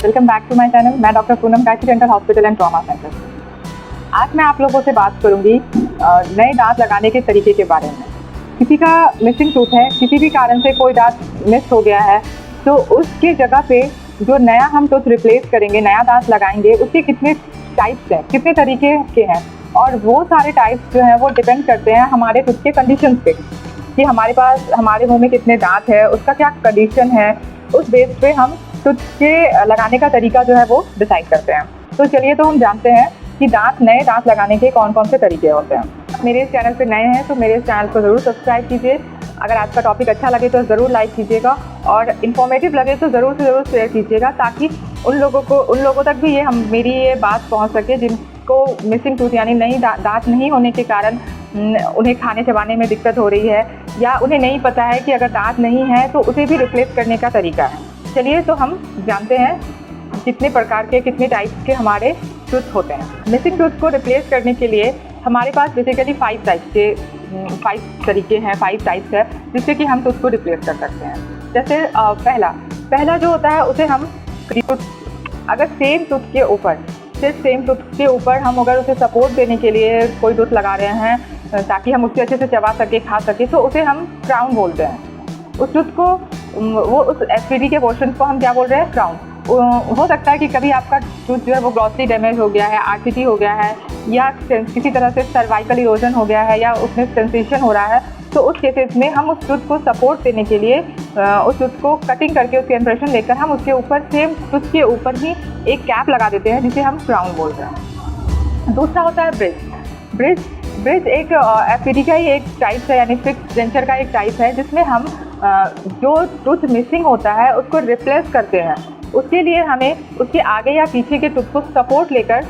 Welcome back to my channel. मैं doctor Poonam Kathi, dental hospital and trauma centre. आज मैं आप लोगों से बात करूंगी नए दांत लगाने के तरीके के बारे में। किसी का मिसिंग टूथ है, किसी भी कारण से कोई दांत मिस हो गया है, तो उसके जगह पे जो नया हम टूथ रिप्लेस करेंगे, नया दांत लगाएंगे, उसके कितने टाइप्स हैं, कितने तरीके के हैं, और वो सारे टाइप्स जो हैं वो डिपेंड करते हैं हमारे टूथ के कंडीशन पे कि हमारे पास हमारे मुंह में कितने दांत है, उसका क्या कंडीशन है। उस बेस पे हम टूथ के लगाने का तरीका जो है वो डिसाइड करते हैं। तो चलिए तो हम जानते हैं कि नए दांत लगाने के कौन कौन से तरीके होते हैं। मेरे इस चैनल पे नए हैं तो मेरे इस चैनल को ज़रूर सब्सक्राइब कीजिए। अगर आज का टॉपिक अच्छा लगे तो ज़रूर लाइक कीजिएगा और इन्फॉर्मेटिव लगे तो ज़रूर से ज़रूर शेयर कीजिएगा, ताकि उन लोगों तक भी मेरी ये बात पहुंच सके जिनको मिसिंग टूथ यानी नई दांत नहीं होने के कारण उन्हें खाने चबाने में दिक्कत हो रही है, या उन्हें नहीं पता है कि अगर दांत नहीं है तो उसे भी रिप्लेस करने का तरीका है। चलिए तो हम जानते हैं कितने प्रकार के, कितने टाइप्स के हमारे टूथ होते हैं। मिसिंग टूथ को रिप्लेस करने के लिए हमारे पास बेसिकली 5 तरीके हैं, 5 टाइप्स है जिससे कि हम टूथ को रिप्लेस कर सकते हैं। जैसे पहला जो होता है उसे हम अगर सेम टूथ के ऊपर, सिर्फ सेम टूथ के ऊपर हम अगर उसे सपोर्ट देने के लिए कोई टूथ लगा रहे हैं ताकि हम उससे अच्छे से चबा सके, खा सके, तो उसे हम क्राउन बोलते हैं। उस टूथ को उस एसपीडी के पोर्शन को हम क्या बोल रहे हैं, क्राउन। हो सकता है कि कभी आपका टूथ जो है वो ग्रॉसली डैमेज हो गया है, आरसीटी हो गया है, या किसी तरह से सर्वाइकल इरोजन हो गया है, या उसमें सेंसेशन हो रहा है, तो उस केसेस में हम उस टूथ को सपोर्ट देने के लिए उस टूथ को कटिंग करके उसके इम्प्रेशन लेकर हम उसके ऊपर सेम टूथ के ऊपर ही एक कैप लगा देते हैं जिसे हम क्राउन बोलते हैं। दूसरा होता है ब्रिज एक एफपीडी का ही एक टाइप है, यानी फिक्स डेंचर का एक टाइप है, जिसमें हम जो टूथ मिसिंग होता है उसको रिप्लेस करते हैं। उसके लिए हमें उसके आगे या पीछे के टूथ को सपोर्ट लेकर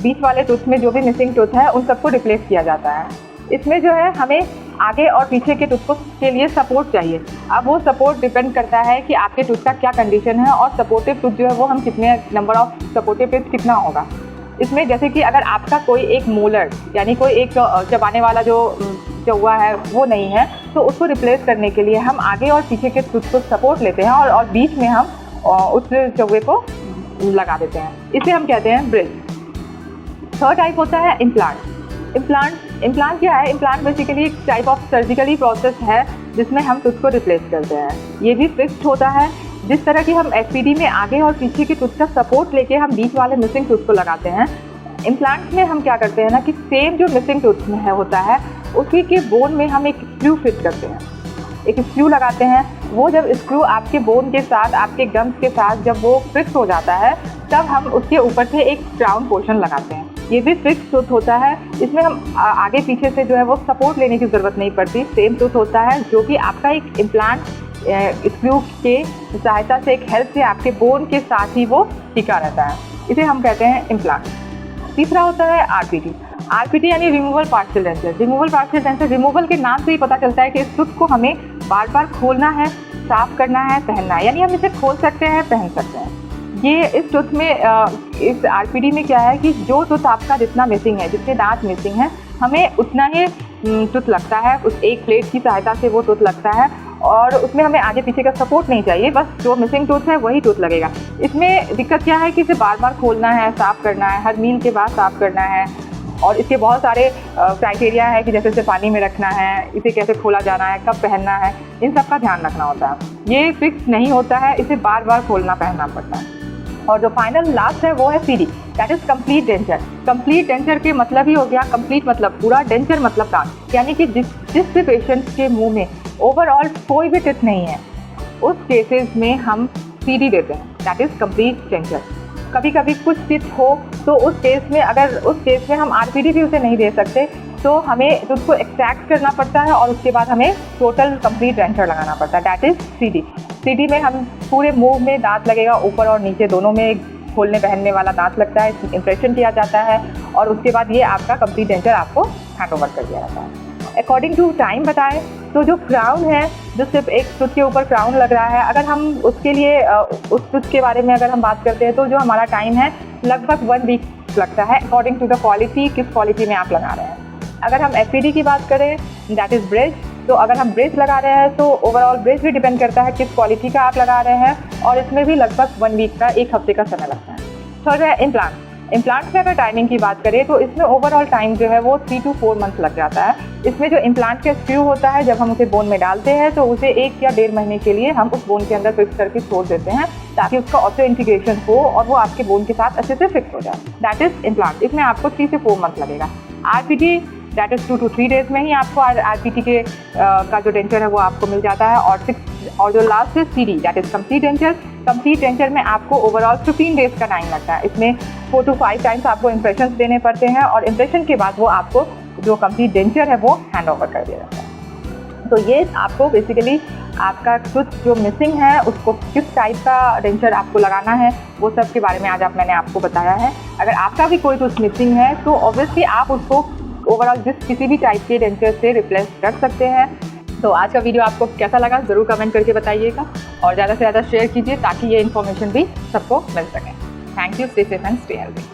बीच वाले टूथ में जो भी मिसिंग टूथ है उन सबको रिप्लेस किया जाता है। इसमें जो है हमें आगे और पीछे के टूथ के लिए सपोर्ट चाहिए। अब वो सपोर्ट डिपेंड करता है कि आपके टूथ का क्या कंडीशन है और सपोर्टिव टूथ जो है वो हम कितने नंबर ऑफ सपोर्टिव टूथ कितना होगा। इसमें जैसे कि अगर आपका कोई एक मोलर यानी कोई एक चबाने वाला जो चौवा है वो नहीं है, तो उसको रिप्लेस करने के लिए हम आगे और पीछे के टूथ को सपोर्ट लेते हैं और बीच में हम उस चौवे को लगा देते हैं। इसे हम कहते हैं ब्रिज। थर्ड टाइप होता है इम्प्लांट क्या है? इम्प्लांट बेसिकली एक टाइप ऑफ सर्जिकली प्रोसेस है जिसमें हम टूथ को रिप्लेस करते हैं। ये भी फिक्स्ड होता है। जिस तरह की हम एसपीडी में आगे और पीछे के टूथ का सपोर्ट लेके हम बीच वाले मिसिंग टूथ को लगाते हैं, इम्प्लांट्स में हम क्या करते हैं ना कि सेम जो मिसिंग टूथ में होता है उसी के बोन में हम एक स्क्रू फिट करते हैं, एक स्क्रू लगाते हैं। वो जब स्क्रू आपके बोन के साथ, आपके गम्स के साथ जब वो फिक्स हो जाता है, तब हम उसके ऊपर से एक क्राउन पोर्शन लगाते हैं। ये भी फिक्स टूथ होता है। इसमें हम आगे पीछे से जो है वो सपोर्ट लेने की ज़रूरत नहीं पड़ती। सेम टूथ होता है जो कि आपका एक इम्प्लांट स्क्रू के सहायता से, एक हेल्प से आपके बोन के साथ ही वो टिका रहता है। इसे हम कहते हैं इम्प्लांट। तीसरा होता है आरपीटी यानी रिमूवल पार्शियल डेंचर। रिमूवल के नाम से ही पता चलता है कि इस टूथ को हमें बार बार खोलना है, साफ करना है, पहनना है, यानी हम इसे खोल सकते हैं, पहन सकते हैं। ये इस टूथ में इस आरपीडी में क्या है कि जो टूथ आपका जितना मिसिंग है, जितने दांत मिसिंग है, हमें उतना ही टूथ लगता है। उस एक प्लेट की सहायता से वो टूथ लगता है और उसमें हमें आगे पीछे का सपोर्ट नहीं चाहिए, बस जो मिसिंग टूथ है वही टूथ लगेगा। इसमें दिक्कत क्या है कि इसे बार बार खोलना है, साफ़ करना है, हर मील के बाद साफ़ करना है, और इसके बहुत सारे क्राइटेरिया है कि जैसे इसे पानी में रखना है, इसे कैसे खोला जाना है, कब पहनना है, इन सब का ध्यान रखना होता है। ये फिक्स नहीं होता है, इसे बार बार खोलना पहनना पड़ता है। और जो फाइनल लास्ट है वो है CD, that is complete denture. Complete denture के मतलब ही हो गया, कंप्लीट मतलब पूरा, डेंचर मतलब दांत, यानी कि जिस भी पेशेंट के मुंह में ओवरऑल कोई भी टिथ नहीं है, उस केसेस में हम सीडी देते हैं, दैट इज़ कंप्लीट डेंचर। कभी कभी कुछ टिथ हो तो उस केस में हम आरपीडी भी उसे नहीं दे सकते, तो हमें उसको एक्सट्रैक्ट करना पड़ता है और उसके बाद हमें टोटल कंप्लीट डेंचर लगाना पड़ता है, दैट इज़ सीडी में हम पूरे मुंह में दांत लगेगा, ऊपर और नीचे दोनों में खोलने पहनने वाला दांत लगता है, इम्प्रेशन किया जाता है और उसके बाद ये आपका कंप्लीट डेंचर आपको हैंड ओवर कर दिया जाता है। अकॉर्डिंग टू टाइम बताएं तो जो क्राउन है, जो सिर्फ एक टूथ के ऊपर क्राउन लग रहा है, अगर हम उसके लिए उस टूथ के बारे में अगर हम बात करते हैं तो जो हमारा टाइम है लगभग 1 वीक लगता है, अकॉर्डिंग टू द क्वालिटी, किस क्वालिटी में आप लगा रहे हैं। अगर हम एफपीडी की बात करें, दैट इज़ ब्रिज, तो अगर हम ब्रेस लगा रहे हैं तो ओवरऑल ब्रेस भी डिपेंड करता है किस क्वालिटी का आप लगा रहे हैं, और इसमें भी लगभग 1 वीक का, 1 हफ्ते का समय लगता है। थर्ड है इम्प्लांट। इम्प्लांट में अगर टाइमिंग की बात करें तो इसमें ओवरऑल टाइम जो है वो 3 to 4 मंथ लग जाता है। इसमें जो इम्प्लांट का स्क्रू होता है, जब हम उसे बोन में डालते हैं तो उसे 1 या 1.5 महीने के लिए हम उस बोन के अंदर फिक्स करके छोड़ देते हैं, ताकि उसका ऑटो इंटीग्रेशन हो और वो आपके बोन के साथ अच्छे से फिक्स हो जाए। That is implant. इसमें आपको 3 से 4 मंथ लगेगा। RPT that is 2 to 3 days में ही आपको आरपीटी के का जो डेंचर है वो आपको मिल जाता है। और जो लास्ट है CD that is complete denture. Complete denture में आपको ओवरऑल 15 डेज का टाइम लगता है। इसमें 4 to 5 टाइम्स आपको इंप्रेशंस देने पड़ते हैं, और इंप्रेशन के बाद वो आपको जो कंप्लीट डेंचर है वो हैंड ओवर कर दिया जाता है। तो ये आपको बेसिकली आपका कुछ जो मिसिंग है उसको किस टाइप का डेंचर आपको लगाना है वो सब के बारे में आज मैंने आपको बताया है। अगर आपका भी कोई कुछ मिसिंग है तो ऑब्वियसली आप उसको ओवरऑल किसी भी टाइप के डेंचर से रिप्लेस कर सकते हैं। तो आज का वीडियो आपको कैसा लगा ज़रूर कमेंट करके बताइएगा, और ज़्यादा से ज़्यादा शेयर कीजिए ताकि ये इन्फॉर्मेशन भी सबको मिल सके। Thank you, stay safe and stay healthy.